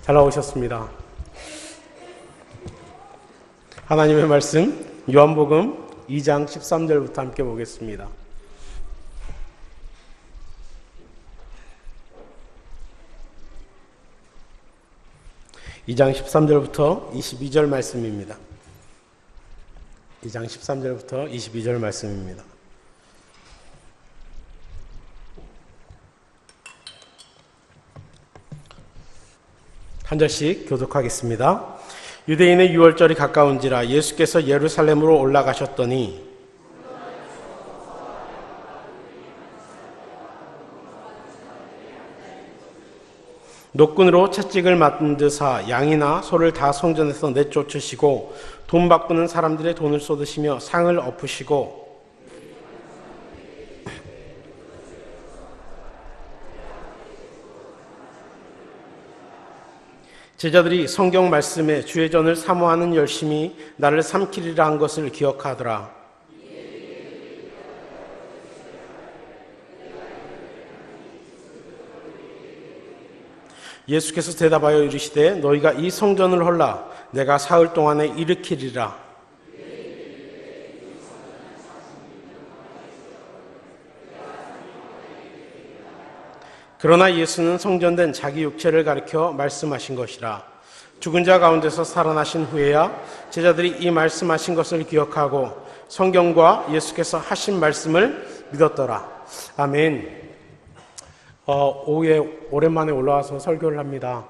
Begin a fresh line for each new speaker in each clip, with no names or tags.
잘 나오셨습니다. 하나님의 말씀 요한복음 2장 13절부터 함께 보겠습니다. (2장 13절부터 22절) 말씀입니다. 2장 13절부터 22절 말씀입니다. 한 절씩 교독하겠습니다. 유대인의 유월절이 가까운지라 예수께서 예루살렘으로 올라가셨더니 노끈으로 채찍을 만드사 양이나 소를 다 성전에서 내쫓으시고 돈 바꾸는 사람들의 돈을 쏟으시며 상을 엎으시고 제자들이 성경 말씀에 주의 전을 사모하는 열심히 나를 삼키리라 한 것을 기억하더라. 예수께서 대답하여 이르시되 너희가 이 성전을 헐라 내가 사흘 동안에 일으키리라. 그러나 예수는 성전된 자기 육체를 가리켜 말씀하신 것이라. 죽은 자 가운데서 살아나신 후에야 제자들이 이 말씀하신 것을 기억하고 성경과 예수께서 하신 말씀을 믿었더라. 아멘. 오후에 오랜만에 올라와서 설교를 합니다.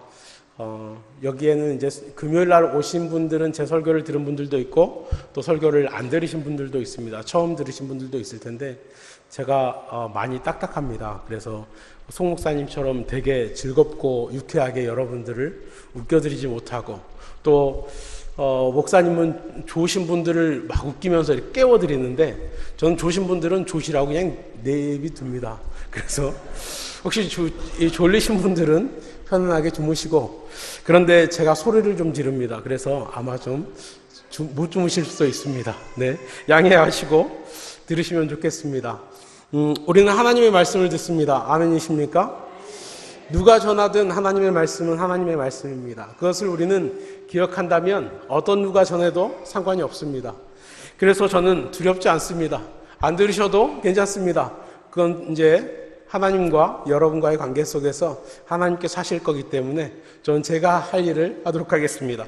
여기에는 이제 금요일 날 오신 분들은 제 설교를 들은 분들도 있고 또 설교를 안 들으신 분들도 있습니다. 처음 들으신 분들도 있을 텐데 제가 많이 딱딱합니다. 그래서 송 목사님처럼 되게 즐겁고 유쾌하게 여러분들을 웃겨드리지 못하고 또 목사님은 좋으신 분들을 막 웃기면서 이렇게 깨워드리는데 저는 좋으신 분들은 좋으시라고 그냥 내비둡니다. 그래서 혹시 졸리신 분들은 편안하게 주무시고 그런데 제가 소리를 좀 지릅니다. 그래서 아마 좀 못 주무실 수도 있습니다. 네, 양해하시고 들으시면 좋겠습니다. 우리는 하나님의 말씀을 듣습니다. 아멘이십니까? 누가 전하든 하나님의 말씀은 하나님의 말씀입니다. 그것을 우리는 기억한다면 어떤 누가 전해도 상관이 없습니다. 그래서 저는 두렵지 않습니다. 안 들으셔도 괜찮습니다. 그건 이제 하나님과 여러분과의 관계 속에서 하나님께서 하실 거기 때문에 저는 제가 할 일을 하도록 하겠습니다.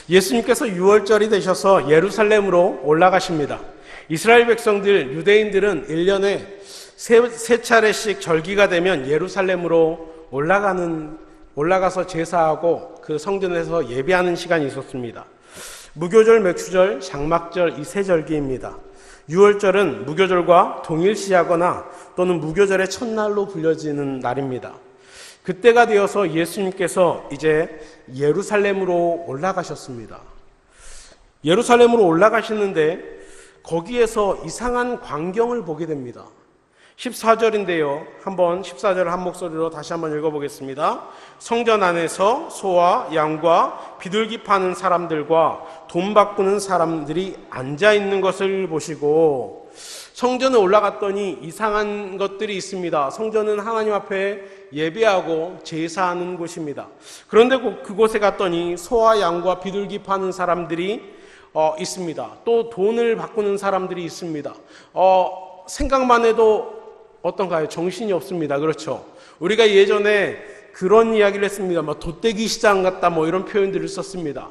예수님께서 유월절이 되셔서 예루살렘으로 올라가십니다. 이스라엘 백성들, 유대인들은 1년에 세 차례씩 절기가 되면 예루살렘으로 올라가서 제사하고 그 성전에서 예배하는 시간이 있었습니다. 무교절, 맥주절, 장막절 이 세 절기입니다. 유월절은 무교절과 동일시하거나 또는 무교절의 첫날로 불려지는 날입니다. 그때가 되어서 예수님께서 이제 예루살렘으로 올라가셨습니다. 예루살렘으로 올라가시는데 거기에서 이상한 광경을 보게 됩니다. 14절인데요. 한번 14절을 한 목소리로 다시 한번 읽어보겠습니다. 성전 안에서 소와 양과 비둘기 파는 사람들과 돈 바꾸는 사람들이 앉아있는 것을 보시고 성전에 올라갔더니 이상한 것들이 있습니다. 성전은 하나님 앞에 예배하고 제사하는 곳입니다. 그런데 그곳에 갔더니 소와 양과 비둘기 파는 사람들이 있습니다. 또 돈을 바꾸는 사람들이 있습니다. 생각만 해도 어떤가요? 정신이 없습니다. 그렇죠? 우리가 예전에 그런 이야기를 했습니다. 돗대기 시장 같다 이런 표현들을 썼습니다.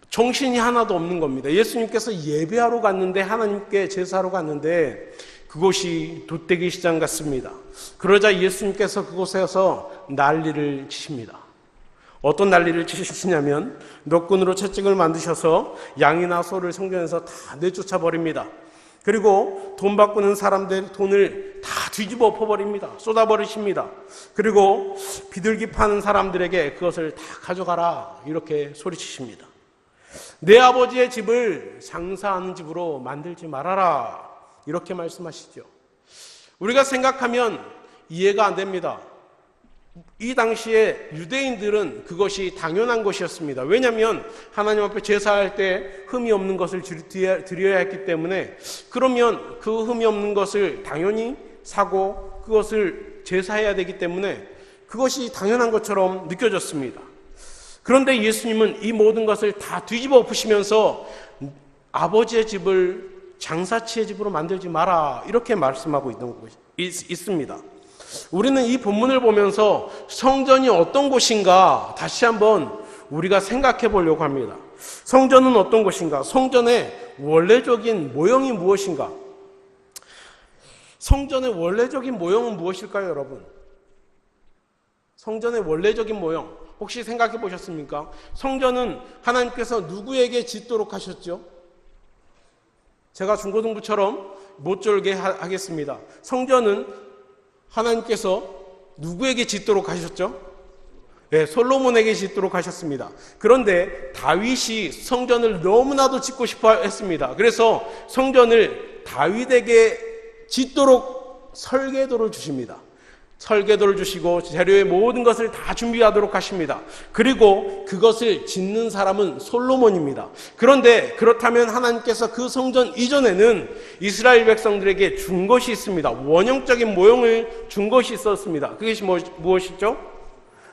정신이 하나도 없는 겁니다. 예수님께서 예배하러 갔는데 하나님께 제사하러 갔는데 그곳이 돗대기 시장 같습니다. 그러자 예수님께서 그곳에서 난리를 치십니다. 어떤 난리를 치시냐면 노끈으로 채찍을 만드셔서 양이나 소를 성전에서 다 내쫓아 버립니다. 그리고 돈 바꾸는 사람들의 돈을 다 뒤집어 엎어버립니다. 쏟아버리십니다. 그리고 비둘기 파는 사람들에게 그것을 다 가져가라 이렇게 소리치십니다. 내 아버지의 집을 장사하는 집으로 만들지 말아라 이렇게 말씀하시죠. 우리가 생각하면 이해가 안 됩니다. 이 당시에 유대인들은 그것이 당연한 것이었습니다. 왜냐하면 하나님 앞에 제사할 때 흠이 없는 것을 드려야 했기 때문에 그러면 그 흠이 없는 것을 당연히 사고 그것을 제사해야 되기 때문에 그것이 당연한 것처럼 느껴졌습니다. 그런데 예수님은 이 모든 것을 다 뒤집어 엎으시면서 아버지의 집을 장사치의 집으로 만들지 마라, 이렇게 말씀하고 있습니다. 우리는 이 본문을 보면서 성전이 어떤 곳인가 다시 한번 우리가 생각해 보려고 합니다. 성전은 어떤 곳인가? 성전의 원래적인 모형이 무엇인가? 성전의 원래적인 모형은 무엇일까요, 여러분? 성전의 원래적인 모형, 혹시 생각해 보셨습니까? 성전은 하나님께서 누구에게 짓도록 하셨죠? 제가 중고등부처럼 못 졸게 하겠습니다. 성전은 하나님께서 누구에게 짓도록 하셨죠? 네, 솔로몬에게 짓도록 하셨습니다. 그런데 다윗이 성전을 너무나도 짓고 싶어 했습니다. 그래서 성전을 다윗에게 짓도록 설계도를 주십니다. 설계도를 주시고 재료의 모든 것을 다 준비하도록 하십니다. 그리고 그것을 짓는 사람은 솔로몬입니다. 그런데 그렇다면 하나님께서 그 성전 이전에는 이스라엘 백성들에게 준 것이 있습니다. 원형적인 모형을 준 것이 있었습니다. 그것이 무엇이죠?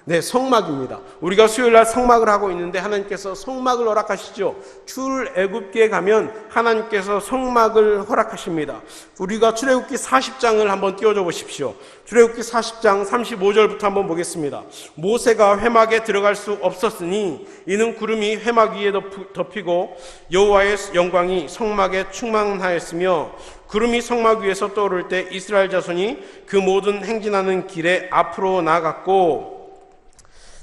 네, 성막입니다. 우리가 수요일날 성막을 하고 있는데 하나님께서 성막을 허락하시죠. 출애굽기에 가면 하나님께서 성막을 허락하십니다. 우리가 출애굽기 40장을 한번 띄워줘 보십시오. 출애굽기 40장 35절부터 한번 보겠습니다. 모세가 회막에 들어갈 수 없었으니 이는 구름이 회막 위에 덮이고 여호와의 영광이 성막에 충만하였으며 구름이 성막 위에서 떠오를 때 이스라엘 자손이 그 모든 행진하는 길에 앞으로 나아갔고,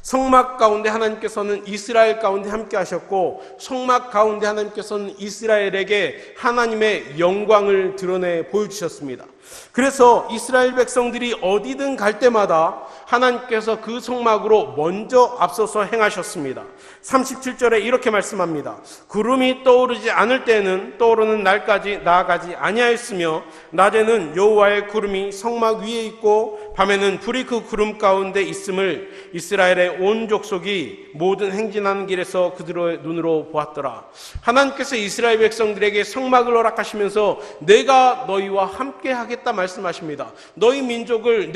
성막 가운데 하나님께서는 이스라엘 가운데 함께 하셨고, 성막 가운데 하나님께서는 이스라엘에게 하나님의 영광을 드러내 보여주셨습니다. 그래서 이스라엘 백성들이 어디든 갈 때마다 하나님께서 그 성막으로 먼저 앞서서 행하셨습니다. 37절에 이렇게 말씀합니다. 구름이 떠오르지 않을 때는 떠오르는 날까지 나아가지 아니하였으며 낮에는 여호와의 구름이 성막 위에 있고 밤에는 불이 그 구름 가운데 있음을 이스라엘의 온 족속이 모든 행진하는 길에서 그들의 눈으로 보았더라. 하나님께서 이스라엘 백성들에게 성막을 허락하시면서 내가 너희와 함께 하겠다 말씀하십니다. 너희 민족을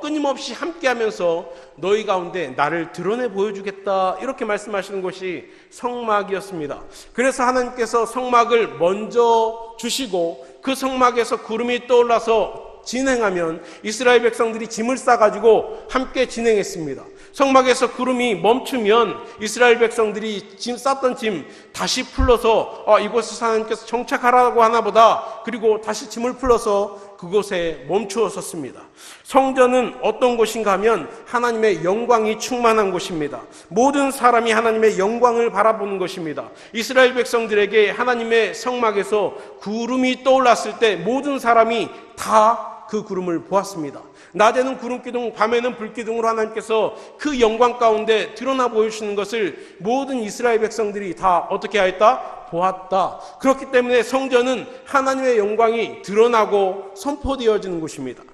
끊임없이 함께하면서 너희 가운데 나를 드러내 보여주겠다, 이렇게 말씀하시는 것이 성막이었습니다. 그래서 하나님께서 성막을 먼저 주시고 그 성막에서 구름이 떠올라서 진행하면 이스라엘 백성들이 짐을 싸가지고 함께 진행했습니다. 성막에서 구름이 멈추면 이스라엘 백성들이 쌌던 짐 다시 풀러서 이곳에서 하나님께서 정착하라고 하나보다, 그리고 다시 짐을 풀러서 그곳에 멈추어 섰습니다. 성전은 어떤 곳인가 하면 하나님의 영광이 충만한 곳입니다. 모든 사람이 하나님의 영광을 바라보는 것입니다. 이스라엘 백성들에게 하나님의 성막에서 구름이 떠올랐을 때 모든 사람이 다 그 구름을 보았습니다. 낮에는 구름기둥, 밤에는 불기둥으로 하나님께서 그 영광 가운데 드러나 보여주시는 것을 모든 이스라엘 백성들이 다 어떻게 하였다? 보았다. 그렇기 때문에 성전은 하나님의 영광이 드러나고 선포되어지는 곳입니다.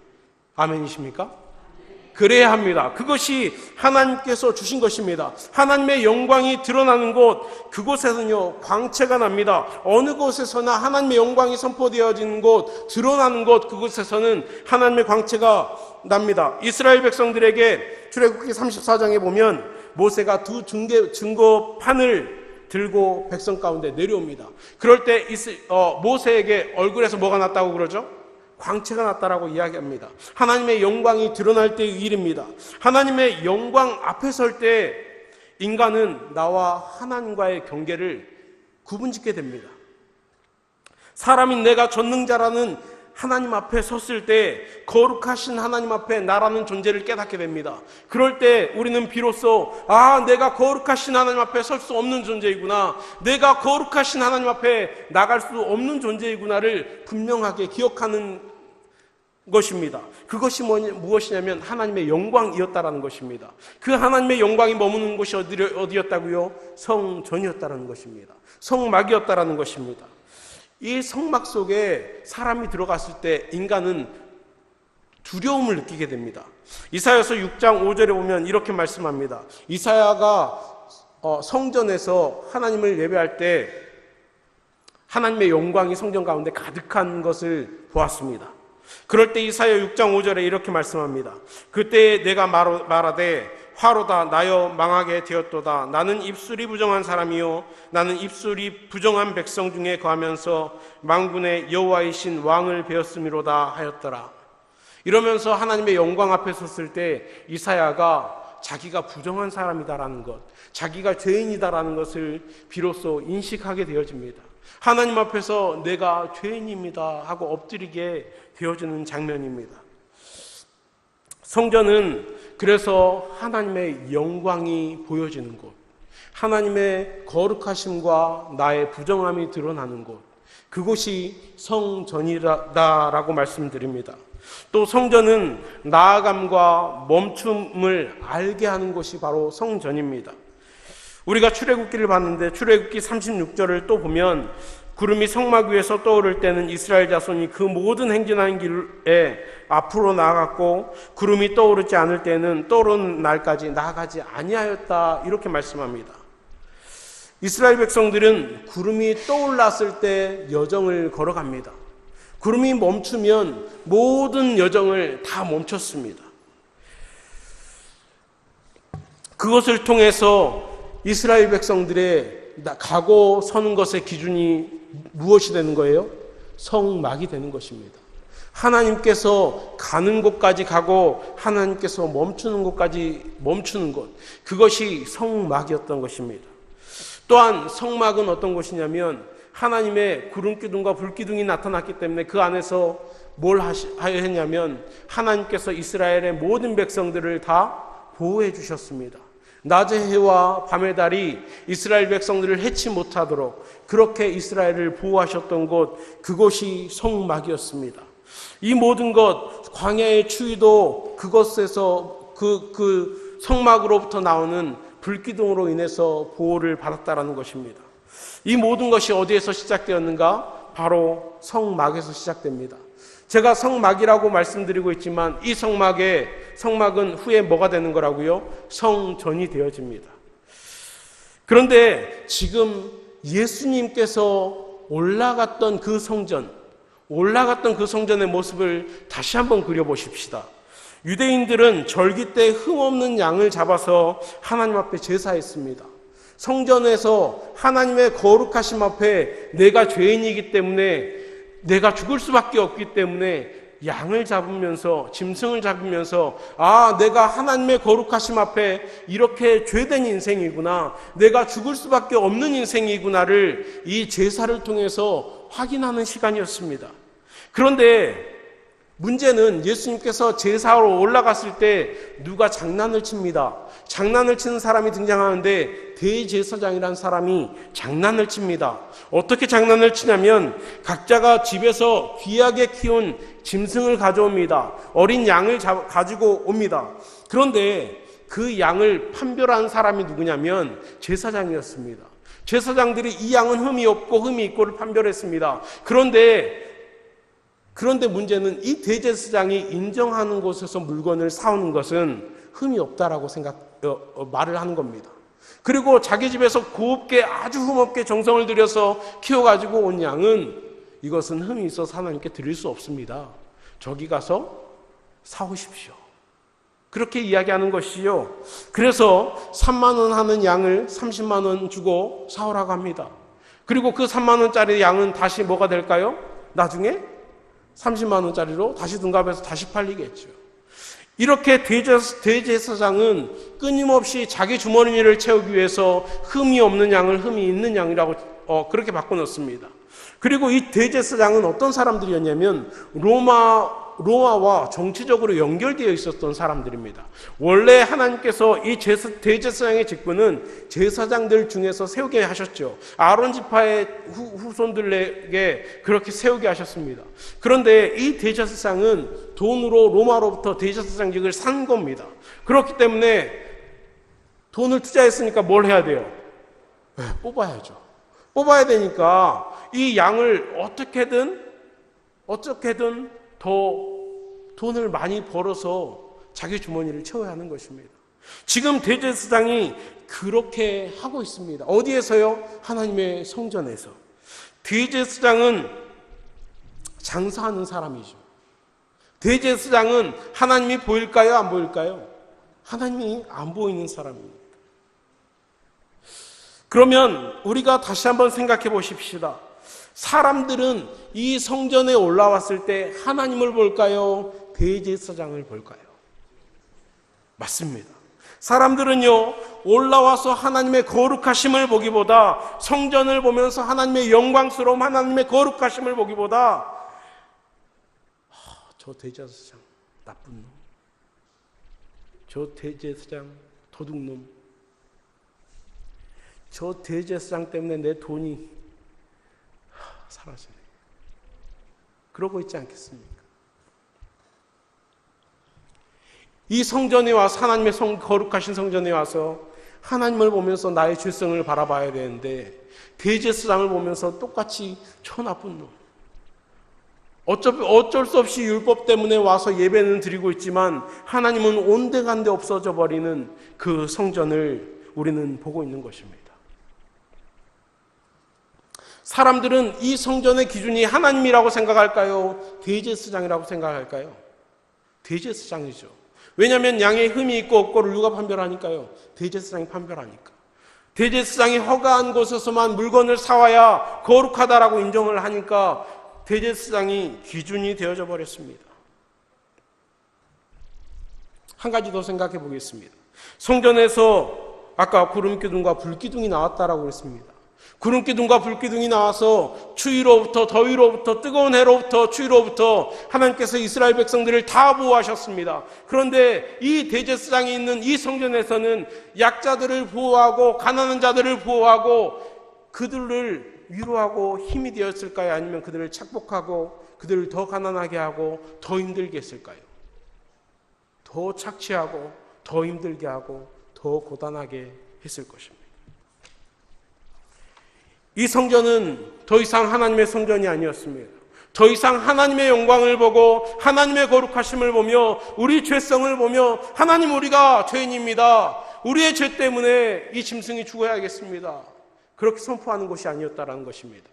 아멘이십니까? 그래야 합니다. 그것이 하나님께서 주신 것입니다. 하나님의 영광이 드러나는 곳, 그곳에서는요 광채가 납니다. 어느 곳에서나 하나님의 영광이 선포되어지는 곳, 드러나는 곳, 그곳에서는 하나님의 광채가 납니다. 이스라엘 백성들에게 출애굽기 34장에 보면 모세가 두 증거판을 들고 백성 가운데 내려옵니다. 그럴 때 모세에게 얼굴에서 뭐가 났다고 그러죠? 광채가 났다라고 이야기합니다. 하나님의 영광이 드러날 때의 일입니다. 하나님의 영광 앞에 설 때 인간은 나와 하나님과의 경계를 구분짓게 됩니다. 사람인 내가 전능자라는 하나님 앞에 섰을 때 거룩하신 하나님 앞에 나라는 존재를 깨닫게 됩니다. 그럴 때 우리는 비로소 내가 거룩하신 하나님 앞에 설 수 없는 존재이구나, 내가 거룩하신 하나님 앞에 나갈 수 없는 존재이구나를 분명하게 기억하는 것입니다. 그것이 무엇이냐면 하나님의 영광이었다라는 것입니다. 그 하나님의 영광이 머무는 곳이 어디였다고요? 성전이었다라는 것입니다. 성막이었다라는 것입니다. 이 성막 속에 사람이 들어갔을 때 인간은 두려움을 느끼게 됩니다. 이사야서 6장 5절에 보면 이렇게 말씀합니다. 이사야가 성전에서 하나님을 예배할 때 하나님의 영광이 성전 가운데 가득한 것을 보았습니다. 그럴 때 이사야 6장 5절에 이렇게 말씀합니다. 그때 내가 말하되 화로다 나여 망하게 되었도다. 나는 입술이 부정한 사람이요 나는 입술이 부정한 백성 중에 거하면서 만군의 여호와이신 왕을 배웠음이로다 하였더라. 이러면서 하나님의 영광 앞에 섰을 때 이사야가 자기가 부정한 사람이다라는 것, 자기가 죄인이다라는 것을 비로소 인식하게 되어집니다. 하나님 앞에서 내가 죄인입니다 하고 엎드리게 되어지는 장면입니다. 성전은 그래서 하나님의 영광이 보여지는 곳, 하나님의 거룩하심과 나의 부정함이 드러나는 곳, 그곳이 성전이다라고 말씀드립니다. 또 성전은 나아감과 멈춤을 알게 하는 곳이 바로 성전입니다. 우리가 출애굽기를 봤는데 출애굽기 36절을 또 보면 구름이 성막 위에서 떠오를 때는 이스라엘 자손이 그 모든 행진하는 길에 앞으로 나아갔고 구름이 떠오르지 않을 때는 떠오르는 날까지 나아가지 아니하였다 이렇게 말씀합니다. 이스라엘 백성들은 구름이 떠올랐을 때 여정을 걸어갑니다. 구름이 멈추면 모든 여정을 다 멈췄습니다. 그것을 통해서 이스라엘 백성들의 가고 서는 것의 기준이 무엇이 되는 거예요? 성막이 되는 것입니다. 하나님께서 가는 곳까지 가고 하나님께서 멈추는 곳까지 멈추는 것, 그것이 성막이었던 것입니다. 또한 성막은 어떤 것이냐면 하나님의 구름기둥과 불기둥이 나타났기 때문에 그 안에서 뭘 했냐면 하나님께서 이스라엘의 모든 백성들을 다 보호해 주셨습니다. 낮의 해와 밤의 달이 이스라엘 백성들을 해치 못하도록 그렇게 이스라엘을 보호하셨던 곳, 그곳이 성막이었습니다. 이 모든 것, 광야의 추위도 그것에서 그 성막으로부터 나오는 불기둥으로 인해서 보호를 받았다라는 것입니다. 이 모든 것이 어디에서 시작되었는가? 바로 성막에서 시작됩니다. 제가 성막이라고 말씀드리고 있지만 이 성막은 후에 뭐가 되는 거라고요? 성전이 되어집니다. 그런데 지금 예수님께서 올라갔던 그 성전의 모습을 다시 한번 그려보십시다. 유대인들은 절기 때 흠없는 양을 잡아서 하나님 앞에 제사했습니다. 성전에서 하나님의 거룩하심 앞에 내가 죄인이기 때문에 내가 죽을 수밖에 없기 때문에 양을 잡으면서 짐승을 잡으면서 내가 하나님의 거룩하심 앞에 이렇게 죄된 인생이구나, 내가 죽을 수밖에 없는 인생이구나를 이 제사를 통해서 확인하는 시간이었습니다. 그런데 문제는 예수님께서 제사로 올라갔을 때 누가 장난을 칩니다. 장난을 치는 사람이 등장하는데 대제사장이라는 사람이 장난을 칩니다. 어떻게 장난을 치냐면 각자가 집에서 귀하게 키운 짐승을 가져옵니다. 어린 양을 가지고 옵니다. 그런데 그 양을 판별한 사람이 누구냐면 제사장이었습니다. 제사장들이 이 양은 흠이 없고 흠이 있고를 판별했습니다. 그런데 문제는 이 대제사장이 인정하는 곳에서 물건을 사오는 것은 흠이 없다라고 말을 하는 겁니다. 그리고 자기 집에서 곱게 아주 흠없게 정성을 들여서 키워가지고 온 양은 이것은 흠이 있어서 하나님께 드릴 수 없습니다. 저기 가서 사오십시오. 그렇게 이야기하는 것이요. 그래서 3만 원 하는 양을 30만 원 주고 사오라고 합니다. 그리고 그 3만 원짜리 양은 다시 뭐가 될까요? 나중에 30만 원짜리로 다시 둔갑해서 다시 팔리겠죠. 이렇게 대제사장은 끊임없이 자기 주머니를 채우기 위해서 흠이 없는 양을 흠이 있는 양이라고 그렇게 바꿔놓습니다. 그리고 이 대제사장은 어떤 사람들이었냐면 로마와 정치적으로 연결되어 있었던 사람들입니다. 원래 하나님께서 이 대제사장의 직분은 제사장들 중에서 세우게 하셨죠. 아론 지파의 후손들에게 그렇게 세우게 하셨습니다. 그런데 이 대제사장은 돈으로 로마로부터 대제사장직을 산 겁니다. 그렇기 때문에 돈을 투자했으니까 뭘 해야 돼요? 뽑아야죠. 뽑아야 되니까 이 양을 어떻게든 더 돈을 많이 벌어서 자기 주머니를 채워야 하는 것입니다. 지금 대제사장이 그렇게 하고 있습니다. 어디에서요? 하나님의 성전에서. 대제사장은 장사하는 사람이죠. 대제사장은 하나님이 보일까요? 안 보일까요? 하나님이 안 보이는 사람입니까? 그러면 우리가 다시 한번 생각해 보십시다. 사람들은 이 성전에 올라왔을 때 하나님을 볼까요? 대제사장을 볼까요? 맞습니다. 사람들은요, 올라와서 하나님의 거룩하심을 보기보다, 성전을 보면서 하나님의 영광스러움, 하나님의 거룩하심을 보기보다 저 대제사장 나쁜 놈, 저 대제사장 도둑놈, 저 대제사장 때문에 내 돈이 사라지네, 그러고 있지 않겠습니까? 이 성전에 와서, 하나님의 거룩하신 성전에 와서 하나님을 보면서 나의 죄성을 바라봐야 되는데, 대제사장을 보면서 똑같이 저 나쁜 놈, 어쩔 수 없이 율법 때문에 와서 예배는 드리고 있지만 하나님은 온데간데 없어져 버리는 그 성전을 우리는 보고 있는 것입니다. 사람들은 이 성전의 기준이 하나님이라고 생각할까요? 대제사장이라고 생각할까요? 대제사장이죠. 왜냐하면 양의 흠이 있고 없고를 누가 판별하니까요? 대제사장이 판별하니까. 대제사장이 허가한 곳에서만 물건을 사와야 거룩하다라고 인정을 하니까 대제사장이 기준이 되어져 버렸습니다. 한 가지 더 생각해 보겠습니다. 성전에서 아까 구름기둥과 불기둥이 나왔다라고 그랬습니다. 구름기둥과 불기둥이 나와서 추위로부터, 더위로부터, 뜨거운 해로부터, 추위로부터 하나님께서 이스라엘 백성들을 다 보호하셨습니다. 그런데 이 대제사장이 있는 이 성전에서는 약자들을 보호하고 가난한 자들을 보호하고 그들을 위로하고 힘이 되었을까요? 아니면 그들을 착복하고 그들을 더 가난하게 하고 더 힘들게 했을까요? 더 착취하고 더 힘들게 하고 더 고단하게 했을 것입니다. 이 성전은 더 이상 하나님의 성전이 아니었습니다. 더 이상 하나님의 영광을 보고 하나님의 거룩하심을 보며 우리 죄성을 보며 하나님, 우리가 죄인입니다, 우리의 죄 때문에 이 짐승이 죽어야겠습니다, 그렇게 선포하는 것이 아니었다라는 것입니다.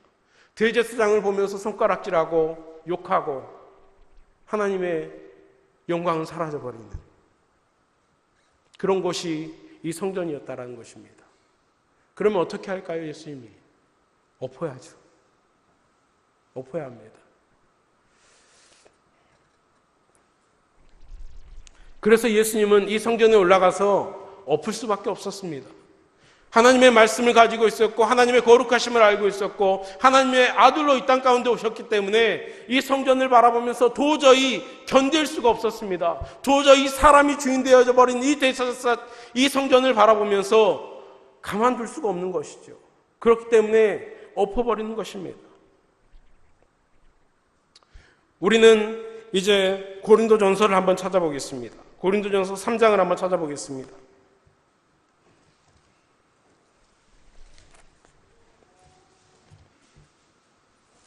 대제사장을 보면서 손가락질하고 욕하고 하나님의 영광은 사라져버리는 그런 곳이 이 성전이었다라는 것입니다. 그러면 어떻게 할까요? 예수님이 엎어야죠. 엎어야 합니다. 그래서 예수님은 이 성전에 올라가서 엎을 수밖에 없었습니다. 하나님의 말씀을 가지고 있었고 하나님의 거룩하심을 알고 있었고 하나님의 아들로 이 땅 가운데 오셨기 때문에 이 성전을 바라보면서 도저히 견딜 수가 없었습니다. 도저히 사람이 주인 되어져 버린 이 성전을 바라보면서 가만둘 수가 없는 것이죠. 그렇기 때문에 엎어버리는 것입니다. 우리는 이제 고린도전서를 한번 찾아보겠습니다. 고린도전서 3장을 한번 찾아보겠습니다.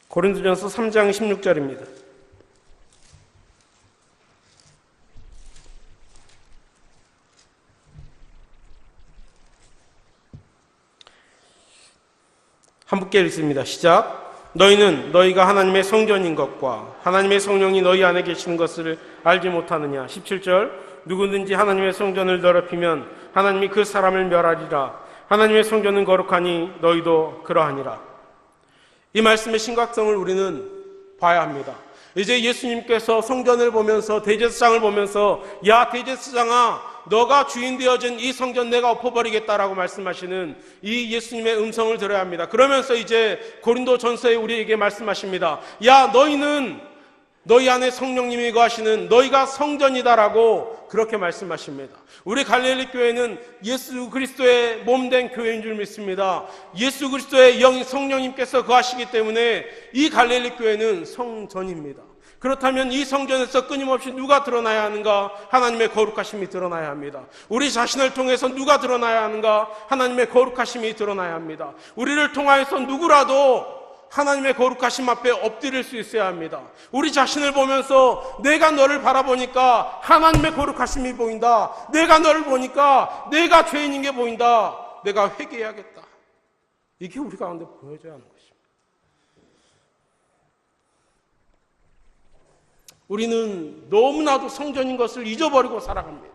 고린도전서 3장 16절입니다. 함께 읽습니다. 시작. 너희는 너희가 하나님의 성전인 것과 하나님의 성령이 너희 안에 계시는 것을 알지 못하느냐. 17절. 누구든지 하나님의 성전을 더럽히면 하나님이 그 사람을 멸하리라. 하나님의 성전은 거룩하니 너희도 그러하니라. 이 말씀의 심각성을 우리는 봐야 합니다. 이제 예수님께서 성전을 보면서 대제사장을 보면서 야 대제사장아, 너가 주인 되어진 이 성전 내가 엎어버리겠다라고 말씀하시는 이 예수님의 음성을 들어야 합니다. 그러면서 이제 고린도전서에 우리에게 말씀하십니다. 야, 너희는 너희 안에 성령님이 거하시는 너희가 성전이다라고 그렇게 말씀하십니다. 우리 갈릴리 교회는 예수 그리스도의 몸된 교회인 줄 믿습니다. 예수 그리스도의 성령님께서 거하시기 때문에 이 갈릴리 교회는 성전입니다. 그렇다면 이 성전에서 끊임없이 누가 드러나야 하는가? 하나님의 거룩하심이 드러나야 합니다. 우리 자신을 통해서 누가 드러나야 하는가? 하나님의 거룩하심이 드러나야 합니다. 우리를 통하여서 누구라도 하나님의 거룩하심 앞에 엎드릴 수 있어야 합니다. 우리 자신을 보면서 내가 너를 바라보니까 하나님의 거룩하심이 보인다. 내가 너를 보니까 내가 죄인인 게 보인다. 내가 회개해야겠다. 이게 우리 가운데 보여져야 하는 것입니다. 우리는 너무나도 성전인 것을 잊어버리고 살아갑니다.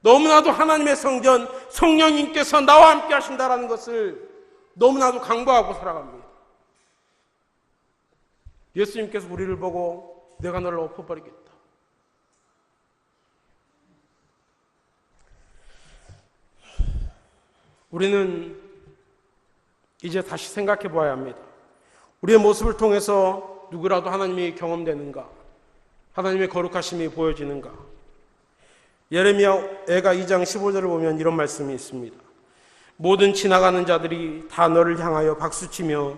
너무나도 하나님의 성전, 성령님께서 나와 함께 하신다라는 것을 너무나도 강구하고 살아갑니다. 예수님께서 우리를 보고 내가 너를 엎어버리겠다. 우리는 이제 다시 생각해 보아야 합니다. 우리의 모습을 통해서 누구라도 하나님이 경험되는가? 하나님의 거룩하심이 보여지는가? 예레미야가 2장 15절을 보면 이런 말씀이 있습니다. 모든 지나가는 자들이 다 너를 향하여 박수치며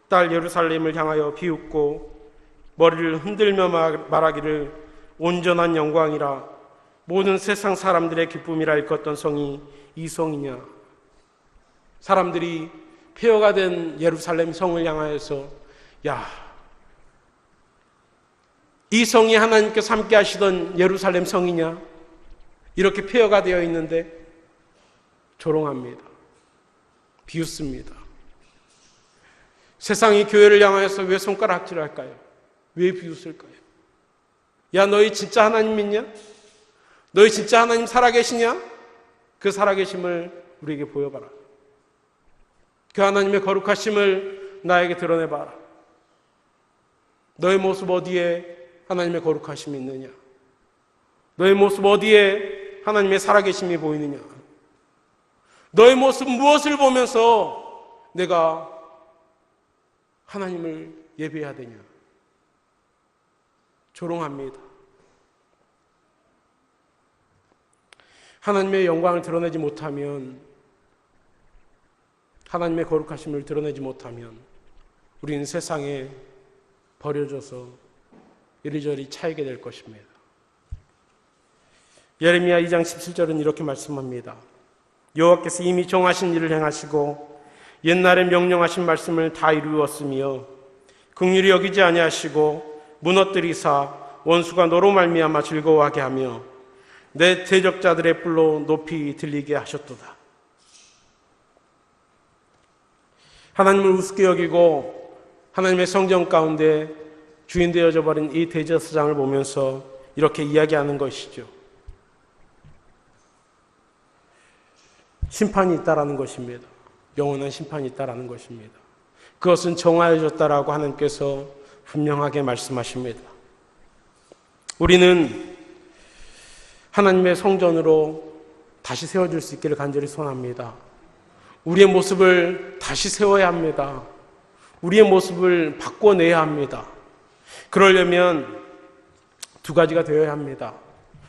딸 예루살렘을 향하여 비웃고 머리를 흔들며 말하기를 온전한 영광이라 모든 세상 사람들의 기쁨이라 일컫던 성이 이 성이냐. 사람들이 폐허가 된 예루살렘 성을 향하여서 야, 이 성이 하나님께서 함께 하시던 예루살렘 성이냐? 이렇게 폐허가 되어 있는데 조롱합니다. 비웃습니다. 세상이 교회를 향하여서 왜 손가락질을 할까요? 왜 비웃을까요? 야, 너희 진짜 하나님 믿냐? 너희 진짜 하나님 살아계시냐? 그 살아계심을 우리에게 보여봐라. 그 하나님의 거룩하심을 나에게 드러내봐라. 너의 모습 어디에 하나님의 거룩하심이 있느냐? 너의 모습 어디에 하나님의 살아계심이 보이느냐? 너의 모습 무엇을 보면서 내가 하나님을 예배해야 되냐? 조롱합니다. 하나님의 영광을 드러내지 못하면, 하나님의 거룩하심을 드러내지 못하면 우리는 세상에 버려져서 이리저리 차이게 될 것입니다. 예레미야 2장 17절은 이렇게 말씀합니다. 여호와께서 이미 정하신 일을 행하시고 옛날에 명령하신 말씀을 다 이루었으며 긍휼히 여기지 아니하시고 무너뜨리사 원수가 너로 말미암아 즐거워하게 하며 내 대적자들의 뿔로 높이 들리게 하셨도다. 하나님을 우습게 여기고 하나님의 성전 가운데 주인 되어져 버린 이 대제사장을 보면서 이렇게 이야기하는 것이죠. 심판이 있다라는 것입니다. 영원한 심판이 있다라는 것입니다. 그것은 정하여졌다라고 하나님께서 분명하게 말씀하십니다. 우리는 하나님의 성전으로 다시 세워질 수 있기를 간절히 소원합니다. 우리의 모습을 다시 세워야 합니다. 우리의 모습을 바꿔내야 합니다. 그러려면 두 가지가 되어야 합니다.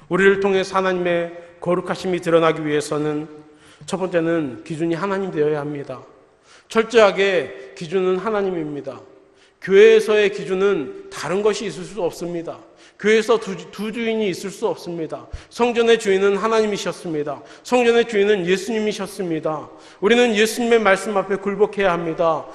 우리를 통해서 하나님의 거룩하심이 드러나기 위해서는 첫 번째는 기준이 하나님 되어야 합니다. 철저하게 기준은 하나님입니다. 교회에서의 기준은 다른 것이 있을 수 없습니다. 교회에서 두 주인이 있을 수 없습니다. 성전의 주인은 하나님이셨습니다. 성전의 주인은 예수님이셨습니다. 우리는 예수님의 말씀 앞에 굴복해야 합니다.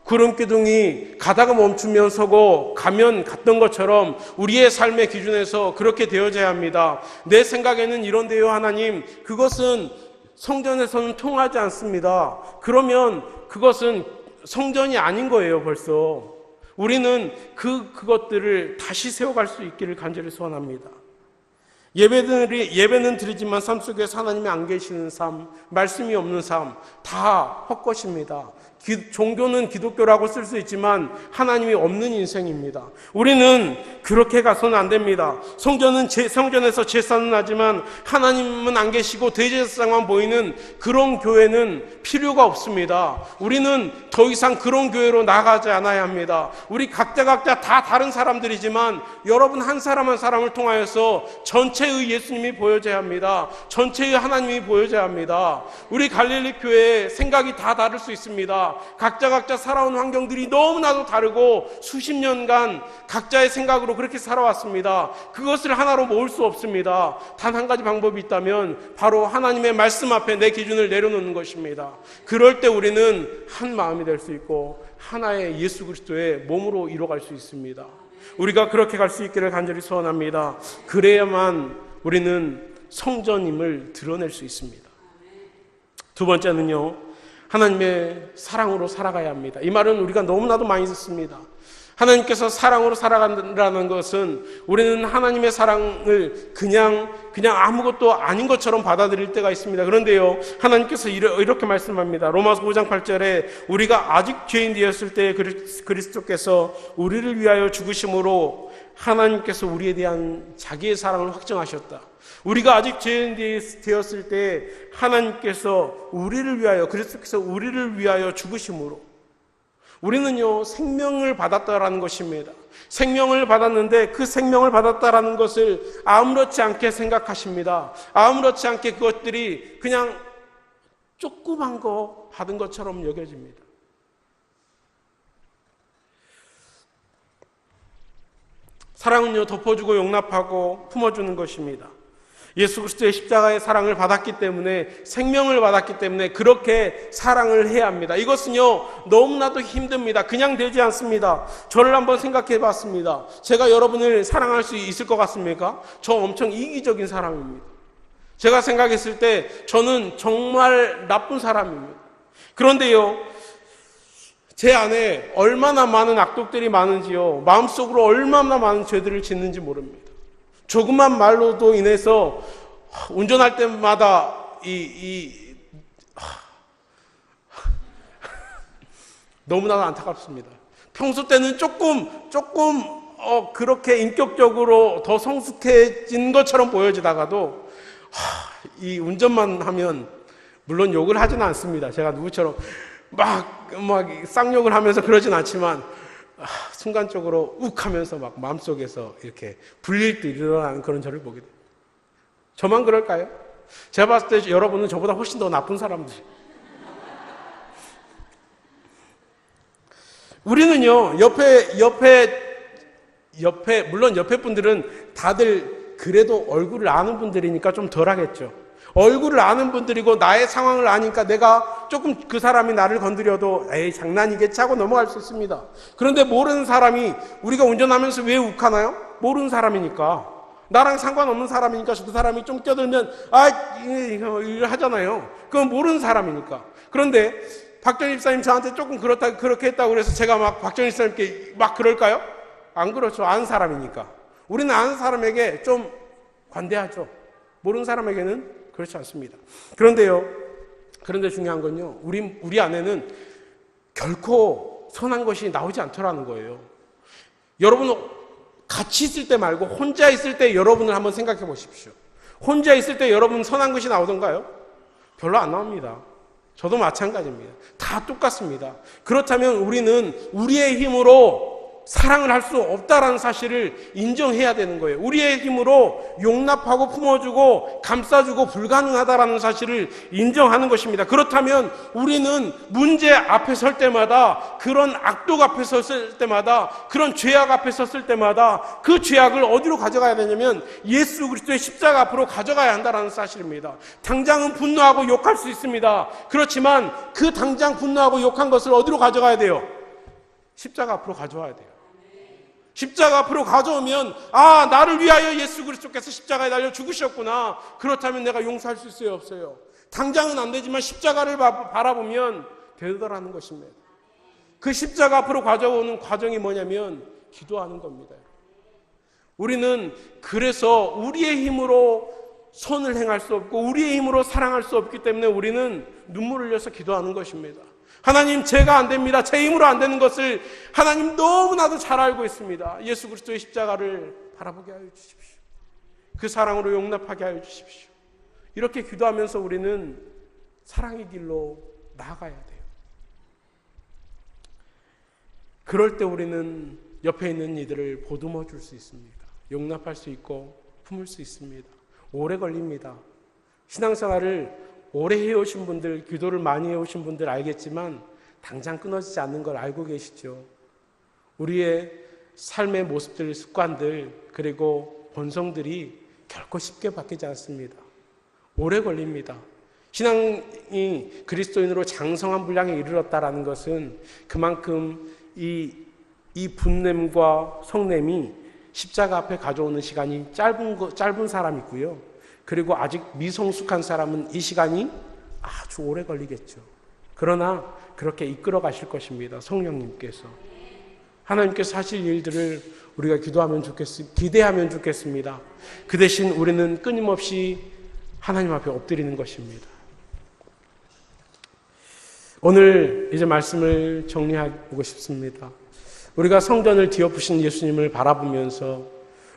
구름기둥이 가다가 멈추면 서고 가면 갔던 것처럼 우리의 삶의 기준에서 그렇게 되어져야 합니다. 내 생각에는 이런데요, 하나님. 그것은 성전에서는 통하지 않습니다. 그러면 그것은 성전이 아닌 거예요, 벌써. 우리는 그것들을 다시 세워갈 수 있기를 간절히 소원합니다. 예배는 드리지만 삶 속에서 하나님이 안 계시는 삶, 말씀이 없는 삶, 다 헛것입니다. 종교는 기독교라고 쓸 수 있지만 하나님이 없는 인생입니다. 우리는 그렇게 가서는 안 됩니다. 성전에서 제사는 하지만 하나님은 안 계시고 대제사장만 보이는 그런 교회는 필요가 없습니다. 우리는 더 이상 그런 교회로 나가지 않아야 합니다. 우리 각자 다 다른 사람들이지만 여러분 한 사람 한 사람을 통하여서 전체의 예수님이 보여져야 합니다. 전체의 하나님이 보여져야 합니다. 우리 갈릴리 교회의 생각이 다 다를 수 있습니다. 각자 살아온 환경들이 너무나도 다르고 수십 년간 각자의 생각으로 그렇게 살아왔습니다. 그것을 하나로 모을 수 없습니다. 단 한 가지 방법이 있다면 바로 하나님의 말씀 앞에 내 기준을 내려놓는 것입니다. 그럴 때 우리는 한 마음이 될 수 있고 하나의 예수 그리스도의 몸으로 이뤄갈 수 있습니다. 우리가 그렇게 갈 수 있기를 간절히 소원합니다. 그래야만 우리는 성전임을 드러낼 수 있습니다. 두 번째는요, 하나님의 사랑으로 살아가야 합니다. 이 말은 우리가 너무나도 많이 듣습니다. 하나님께서 사랑으로 살아간다는 것은 우리는 하나님의 사랑을 그냥 아무것도 아닌 것처럼 받아들일 때가 있습니다. 그런데요, 하나님께서 이렇게 말씀합니다. 로마서 5장 8절에 우리가 아직 죄인 되었을 때 그리스도께서 우리를 위하여 죽으심으로 하나님께서 우리에 대한 자기의 사랑을 확증하셨다. 우리가 아직 죄인 되었을 때 하나님께서 우리를 위하여, 그리스도께서 우리를 위하여 죽으심으로 우리는요, 생명을 받았다라는 것입니다. 생명을 받았는데 그 생명을 받았다라는 것을 아무렇지 않게 생각하십니다. 아무렇지 않게 그것들이 그냥 조그만 거 받은 것처럼 여겨집니다. 사랑은요, 덮어주고 용납하고 품어주는 것입니다. 예수 그리스도의 십자가의 사랑을 받았기 때문에, 생명을 받았기 때문에 그렇게 사랑을 해야 합니다. 이것은요, 너무나도 힘듭니다. 그냥 되지 않습니다. 저를 한번 생각해 봤습니다. 제가 여러분을 사랑할 수 있을 것 같습니까? 저 엄청 이기적인 사람입니다. 제가 생각했을 때 저는 정말 나쁜 사람입니다. 그런데요, 제 안에 얼마나 많은 악독들이 많은지요, 마음속으로 얼마나 많은 죄들을 짓는지 모릅니다. 조그만 말로도 인해서 운전할 때마다 너무나도 안타깝습니다. 평소 때는 조금 그렇게 인격적으로 더 성숙해진 것처럼 보여지다가도 이 운전만 하면, 물론 욕을 하지는 않습니다. 제가 누구처럼 막 쌍욕을 하면서 그러진 않지만 순간적으로 욱 하면서 막 마음속에서 이렇게 불릴 때 일어나는 그런 저를 보게 됩니다. 저만 그럴까요? 제가 봤을 때 여러분은 저보다 훨씬 더 나쁜 사람들. 우리는요, 물론 옆에 분들은 다들 그래도 얼굴을 아는 분들이니까 좀 덜 하겠죠. 얼굴을 아는 분들이고 나의 상황을 아니까 내가 조금 그 사람이 나를 건드려도 에이 장난이겠지 하고 넘어갈 수 있습니다. 그런데 모르는 사람이, 우리가 운전하면서 왜 욱하나요? 모르는 사람이니까, 나랑 상관없는 사람이니까 그 사람이 좀 껴들면 이거 하잖아요. 그건 모르는 사람이니까. 그런데 박정희 집사님 저한테 조금 그렇게 했다고 그래서 제가 막 박정희 집사님께 막 그럴까요? 안 그렇죠. 아는 사람이니까. 우리는 아는 사람에게 좀 관대하죠. 모르는 사람에게는 그렇지 않습니다. 그런데 중요한 건요, 우리 안에는 결코 선한 것이 나오지 않더라는 거예요. 여러분, 같이 있을 때 말고 혼자 있을 때 여러분을 한번 생각해 보십시오. 혼자 있을 때 여러분 선한 것이 나오던가요? 별로 안 나옵니다. 저도 마찬가지입니다. 다 똑같습니다. 그렇다면 우리는 우리의 힘으로 사랑을 할 수 없다라는 사실을 인정해야 되는 거예요. 우리의 힘으로 용납하고 품어주고 감싸주고 불가능하다라는 사실을 인정하는 것입니다. 그렇다면 우리는 문제 앞에 설 때마다, 그런 악독 앞에 섰을 때마다, 그런 죄악 앞에 섰을 때마다 그 죄악을 어디로 가져가야 되냐면 예수 그리스도의 십자가 앞으로 가져가야 한다는 사실입니다. 당장은 분노하고 욕할 수 있습니다. 그렇지만 그 당장 분노하고 욕한 것을 어디로 가져가야 돼요? 십자가 앞으로 가져와야 돼요. 십자가 앞으로 가져오면, 나를 위하여 예수 그리스도께서 십자가에 달려 죽으셨구나. 그렇다면 내가 용서할 수 있어요, 없어요? 당장은 안 되지만 십자가를 바라보면 되더라는 것입니다. 그 십자가 앞으로 가져오는 과정이 뭐냐면 기도하는 겁니다. 우리는 그래서 우리의 힘으로 선을 행할 수 없고 우리의 힘으로 사랑할 수 없기 때문에 우리는 눈물을 흘려서 기도하는 것입니다. 하나님, 제가 안 됩니다. 제 힘으로 안 되는 것을 하나님 너무나도 잘 알고 있습니다. 예수 그리스도의 십자가를 바라보게 하여 주십시오. 그 사랑으로 용납하게 하여 주십시오. 이렇게 기도하면서 우리는 사랑의 길로 나아가야 돼요. 그럴 때 우리는 옆에 있는 이들을 보듬어 줄 수 있습니다. 용납할 수 있고 품을 수 있습니다. 오래 걸립니다. 신앙생활을 오래 해오신 분들, 기도를 많이 해오신 분들 알겠지만 당장 끊어지지 않는 걸 알고 계시죠. 우리의 삶의 모습들, 습관들, 그리고 본성들이 결코 쉽게 바뀌지 않습니다. 오래 걸립니다. 신앙이 그리스도인으로 장성한 분량에 이르렀다라는 것은 그만큼 이 분냄과 성냄이 십자가 앞에 가져오는 시간이 짧은 사람이 있고요. 그리고 아직 미성숙한 사람은 이 시간이 아주 오래 걸리겠죠. 그러나 그렇게 이끌어 가실 것입니다. 성령님께서. 하나님께서 하실 일들을 우리가 기대하면 좋겠습니다. 그 대신 우리는 끊임없이 하나님 앞에 엎드리는 것입니다. 오늘 이제 말씀을 정리하고 싶습니다. 우리가 성전을 뒤엎으신 예수님을 바라보면서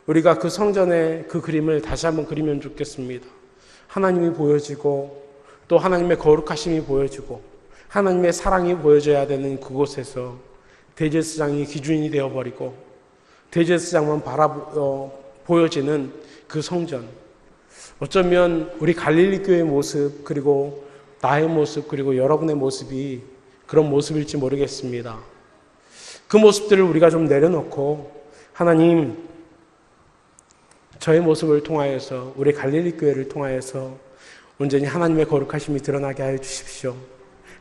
우리가 그 성전의 그 그림을 다시 한번 그리면 좋겠습니다. 하나님이 보여지고 또 하나님의 거룩하심이 보여지고 하나님의 사랑이 보여져야 되는 그곳에서 대제사장이 기준이 되어버리고 대제사장만 보여지는 그 성전, 어쩌면 우리 갈릴리 교회의 모습, 그리고 나의 모습, 그리고 여러분의 모습이 그런 모습일지 모르겠습니다. 그 모습들을 우리가 좀 내려놓고 하나님, 저의 모습을 통하여서 우리 갈릴리 교회를 통하여서 온전히 하나님의 거룩하심이 드러나게 하여 주십시오.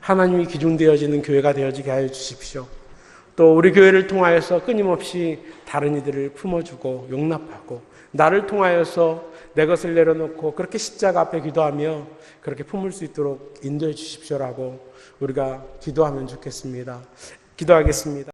하나님이 기준되어지는 교회가 되어지게 하여 주십시오. 또 우리 교회를 통하여서 끊임없이 다른 이들을 품어주고 용납하고 나를 통하여서 내 것을 내려놓고 그렇게 십자가 앞에 기도하며 그렇게 품을 수 있도록 인도해 주십시오라고 우리가 기도하면 좋겠습니다. 기도하겠습니다.